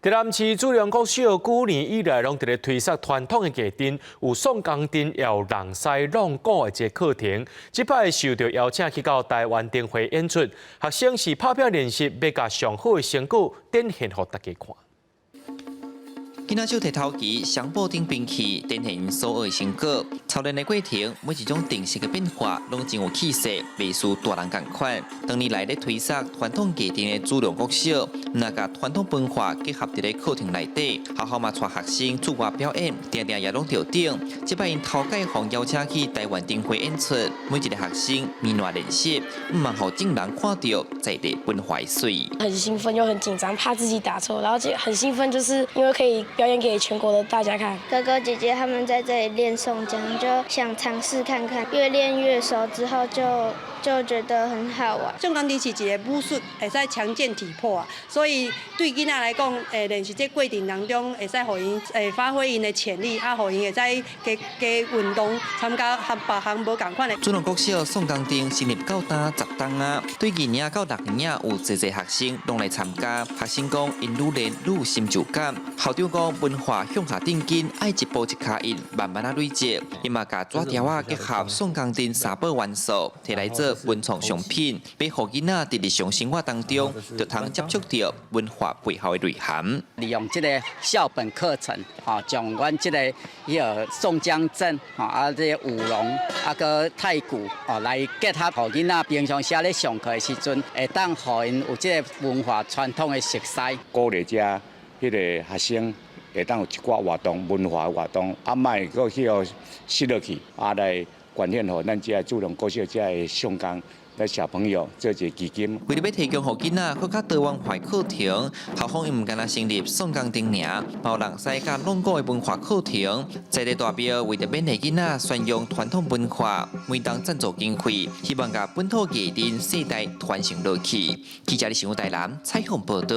台南市主良国小旧年以来，拢伫咧推广传统的艺阵，有宋江阵、摇人西、弄鼓的一个课程。即摆受到邀请去到台湾灯会演出，学生是拍拼练习，要甲上好的成果展现给大家看。 囡仔手摕头旗，双布顶兵器，展现因所有的成果。操练的过程，每一种定式的变化，拢真有气势，袂输大人共款。当年来咧推广传统艺阵的主良国小，那甲传统文化结合伫咧课程内底，学校嘛带学生驻外表演，定定也拢着顶。即摆因头届互邀请去台湾灯会演出，每一个学生面热练习，毋茫互众人看到在地文化水。很兴奋又很紧张，怕自己打错，然后很兴奋，就是因为可以表演给全国的大家看。哥哥姐姐他们在这里练宋江，就想尝试看看，越练越熟之后就觉得很好玩。宋江是一个武术，会使强健体魄啊，所以对囡仔来讲，练习这过程当中，会使互因发挥因的潜力，互因会使加运动，参加和别项无共款的。主良国小宋江灯成立9单10档啊，对2年到6年有侪学生拢来参加。学生讲因愈练愈有成就感。校长讲文化向下顶进，爱一步一脚印，慢慢累积。伊嘛甲纸条啊结合宋江灯3宝元素，摕来做文创商品，俾互囡仔伫日常生活当中，就通接触到文化背后的内涵。利用这个校本课程，将阮这个宋江镇，这个舞龙，个太鼓，来结合，互囡仔平常时咧上课的时阵，会当互因有这个文化传统的色彩。鼓励遮迄个学生会当有一寡活动，文化活动，莫搁去失落去，来贡献互咱遮主良国小遮的上江。 在小朋友做一个基金，为了要提供互囡仔更加多元化课程，校方伊毋敢若成立宋江灯尔，包人西甲弄鼓的文化课程，在地代表为着勉励囡仔宣扬传统文化，每当赞助经费，希望甲本土艺人世代传承落去。记者李新台南采访报道。